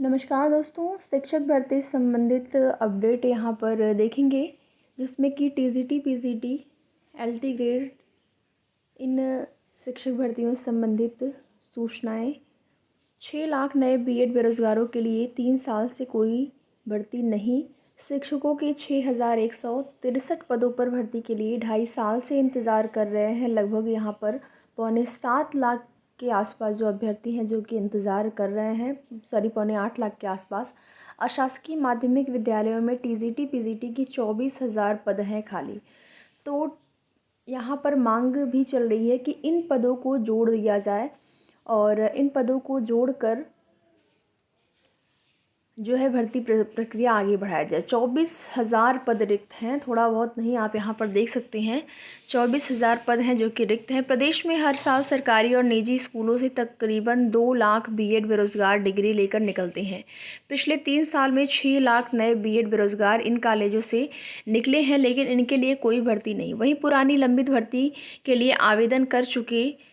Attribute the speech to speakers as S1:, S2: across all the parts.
S1: नमस्कार दोस्तों, शिक्षक भर्ती से संबंधित अपडेट यहाँ पर देखेंगे, जिसमें कि टीजीटी, पीजीटी, एलटी ग्रेड इन शिक्षक भर्तियों से संबंधित सूचनाएं। 6 लाख नए बीएड बेरोजगारों के लिए 3 साल से कोई भर्ती नहीं। शिक्षकों के 6,163 पदों पर भर्ती के लिए 2.5 साल से इंतज़ार कर रहे हैं। लगभग यहाँ पर 7.25 लाख के आसपास जो अभ्यर्थी हैं जो कि इंतज़ार कर रहे हैं, पौने 8 लाख के आसपास। अशासकीय माध्यमिक विद्यालयों में टीजीटी, पीजीटी की 24,000 पद हैं खाली। तो यहाँ पर मांग भी चल रही है कि इन पदों को जोड़ दिया जाए और इन पदों को जोड़कर जो है भर्ती प्रक्रिया आगे बढ़ाया जाए। 24,000 पद रिक्त हैं, थोड़ा बहुत नहीं, आप यहाँ पर देख सकते हैं 24,000 पद हैं जो कि रिक्त हैं। प्रदेश में हर साल सरकारी और निजी स्कूलों से तकरीबन 2 लाख बीएड बेरोजगार डिग्री लेकर निकलते हैं। पिछले 3 साल में 6 लाख नए बीएड बेरोजगार इन कॉलेजों से निकले हैं, लेकिन इनके लिए कोई भर्ती नहीं। वहीं पुरानी लंबित भर्ती के लिए आवेदन कर चुके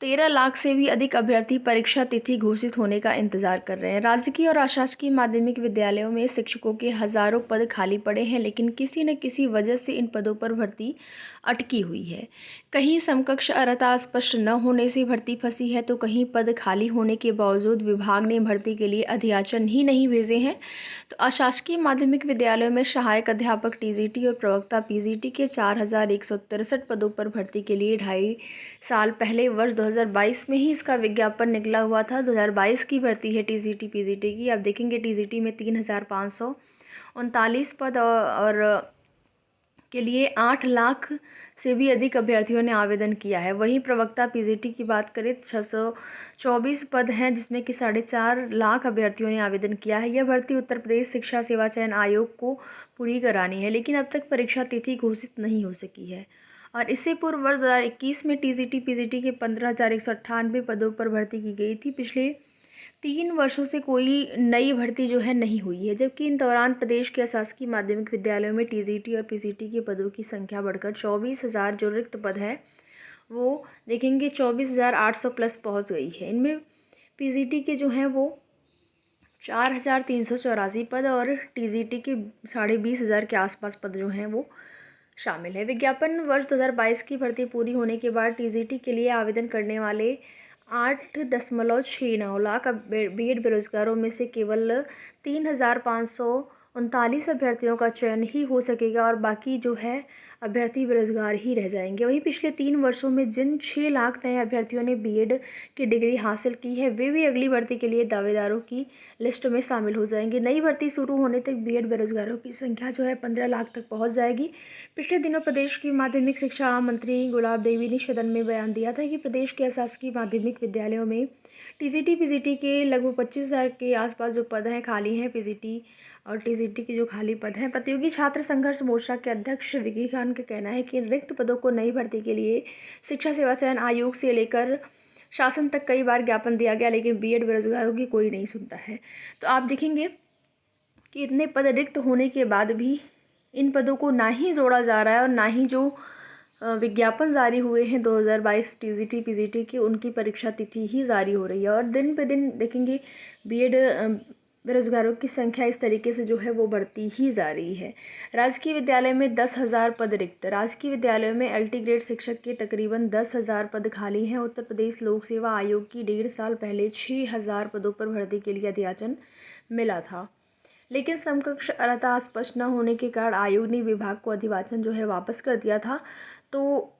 S1: 13 लाख से भी अधिक अभ्यर्थी परीक्षा तिथि घोषित होने का इंतजार कर रहे हैं। राजकीय और अशासकीय माध्यमिक विद्यालयों में शिक्षकों के हजारों पद खाली पड़े हैं, लेकिन किसी न किसी वजह से इन पदों पर भर्ती अटकी हुई है। कहीं समकक्ष अर्हता स्पष्ट न होने से भर्ती फंसी है, तो कहीं पद खाली होने के बावजूद विभाग ने भर्ती के लिए अधियाचन ही नहीं भेजे हैं। तो अशासकीय माध्यमिक विद्यालयों में सहायक अध्यापक टीजीटी और प्रवक्ता पीजीटी के 4,163 पदों पर भर्ती के लिए 2.5 साल पहले वर्ष 2022 में ही इसका विज्ञापन निकला हुआ था। 2022 की भर्ती है टीजीटी, पीजीटी की। आप देखेंगे टीजीटी में 3,539 पद और के लिए 8 लाख से भी अधिक अभ्यर्थियों ने आवेदन किया है। वहीं प्रवक्ता पीजीटी की बात करें 624 पद हैं, जिसमें कि 4.5 लाख अभ्यर्थियों ने आवेदन किया है। यह भर्ती उत्तर प्रदेश शिक्षा सेवा चयन आयोग को पूरी करानी है, लेकिन अब तक परीक्षा तिथि घोषित नहीं हो सकी है। और इससे पूर्व वर्ष 2021 में टीजीटी, पीजीटी के 15,198 पदों पर भर्ती की गई थी। पिछले 3 वर्षों से कोई नई भर्ती जो है नहीं हुई है, जबकि इन दौरान प्रदेश के अशासकीय माध्यमिक विद्यालयों में टीजीटी और पीजीटी के पदों की संख्या बढ़कर 24,000 जो रिक्त पद है वो देखेंगे 24,800 प्लस पहुंच गई है। इनमें पीजीटी के जो हैं वो 4,384 पद और टीजीटी के 20,500 के आसपास पद जो हैं वो शामिल है। विज्ञापन वर्ष 2022 की भर्ती पूरी होने के बाद टीजीटी के लिए आवेदन करने वाले 8.69 लाख बीएड बेरोजगारों में से केवल 3,539 अभ्यर्थियों का चयन ही हो सकेगा और बाकी जो है अभ्यर्थी बेरोजगार ही रह जाएंगे। वहीं पिछले 3 वर्षों में जिन 6 लाख नए अभ्यर्थियों ने बीएड की डिग्री हासिल की है, वे भी अगली भर्ती के लिए दावेदारों की लिस्ट में शामिल हो जाएंगे। नई भर्ती शुरू होने तक बीएड बेरोजगारों की संख्या जो है 15 लाख तक पहुंच जाएगी। पिछले दिनों प्रदेश की माध्यमिक शिक्षा मंत्री गुलाब देवी ने सदन में बयान दिया था कि प्रदेश के अशासकीय माध्यमिक विद्यालयों में टीजीटी, पीजीटी के लगभग 25,000 के आसपास जो पद हैं खाली हैं। पीजीटी और टीजीटी के जो खाली पद हैं, प्रतियोगी छात्र संघर्ष मोर्चा के अध्यक्ष विकी खान का कहना है कि रिक्त पदों को नई भर्ती के लिए शिक्षा सेवा चयन आयोग से लेकर शासन तक कई बार ज्ञापन दिया गया, लेकिन बीएड बेरोजगारों की कोई नहीं सुनता है। तो आप देखेंगे कि इतने पद रिक्त होने के बाद भी इन पदों को ना ही जोड़ा जा रहा है और ना ही जो विज्ञापन जारी हुए हैं 2022 टीजीटी, पीजीटी की, उनकी परीक्षा तिथि ही जारी हो रही है। और दिन पे दिन देखेंगे बीएड बेरोजगारों की संख्या इस तरीके से जो है वो बढ़ती ही जा रही है। राजकीय विद्यालय में 10,000 पद रिक्त। राजकीय विद्यालयों में एलटी ग्रेड शिक्षक के तकरीबन 10,000 पद खाली हैं। उत्तर प्रदेश लोक सेवा आयोग की 1.5 साल पहले 6,000 पदों पर भर्ती के लिए अधियाचन मिला था, लेकिन समकक्ष अर्हता स्पष्ट न होने के कारण आयोग ने विभाग को अधिवाचन जो है वापस कर दिया था। तो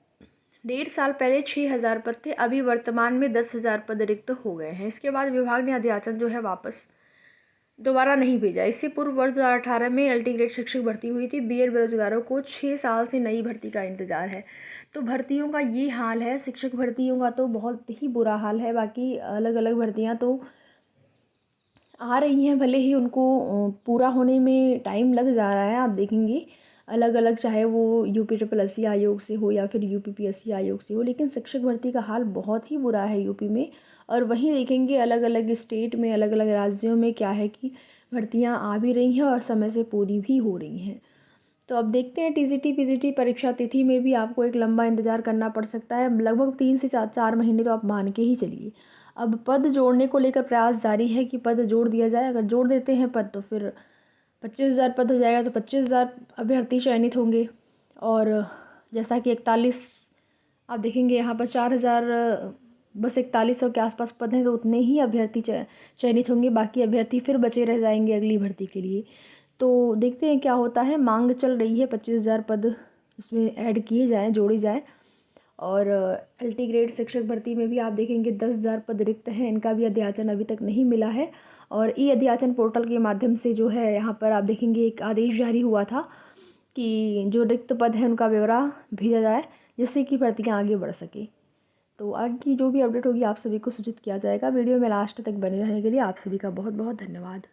S1: 1.5 साल पहले 6,000 पद थे, अभी वर्तमान में 10,000 पद रिक्त हो गए हैं। इसके बाद विभाग ने अधियाचन जो है वापस दोबारा नहीं भेजा। इससे पूर्व वर्ष 2018 में एलटी ग्रेड शिक्षक भर्ती हुई थी। बीएड बेरोजगारों को 6 साल से नई भर्ती का इंतजार है। तो भर्तियों का ये हाल है। शिक्षक भर्तियों का तो बहुत ही बुरा हाल है। बाकी अलग अलग भर्तियाँ तो आ रही हैं, भले ही उनको पूरा होने में टाइम लग जा रहा है। आप देखेंगे अलग अलग, चाहे वो यूपी आयोग से हो या फिर यूपीपीएससी आयोग से हो, लेकिन शिक्षक भर्ती का हाल बहुत ही बुरा है यूपी में। और वहीं देखेंगे अलग अलग स्टेट में, अलग अलग राज्यों में क्या है कि भर्तियां आ भी रही हैं और समय से पूरी भी हो रही हैं। तो अब देखते हैं टीजीटी, पीजीटी परीक्षा तिथि में भी आपको एक लंबा इंतज़ार करना पड़ सकता है। लगभग 3 से 4 महीने तो आप मान के ही चलिए। अब पद जोड़ने को लेकर प्रयास जारी है कि पद जोड़ दिया जाए। अगर जोड़ देते हैं पद तो फिर 25,000 पद हो जाएगा, तो 25,000 अभ्यर्थी चयनित होंगे। और जैसा कि 41 आप देखेंगे यहाँ पर 4,000 बस 4100 के आसपास पद हैं, तो उतने ही अभ्यर्थी चयनित होंगे। बाकी अभ्यर्थी फिर बचे रह जाएंगे अगली भर्ती के लिए। तो देखते हैं क्या होता है। मांग चल रही है 25,000 पद उसमें ऐड किए जाएँ, जोड़ी जाए। और LT ग्रेड शिक्षक भर्ती में भी आप देखेंगे 10,000 पद रिक्त हैं, इनका भी अध्याचन अभी तक नहीं मिला है। और ई अध्याचन पोर्टल के माध्यम से जो है यहाँ पर आप देखेंगे एक आदेश जारी हुआ था कि जो रिक्त पद हैं उनका ब्यौरा भेजा जाए, जिससे कि भर्तियाँ आगे बढ़ सके। तो आगे की जो भी अपडेट होगी आप सभी को सूचित किया जाएगा। वीडियो में लास्ट तक बने रहने के लिए आप सभी का बहुत बहुत धन्यवाद।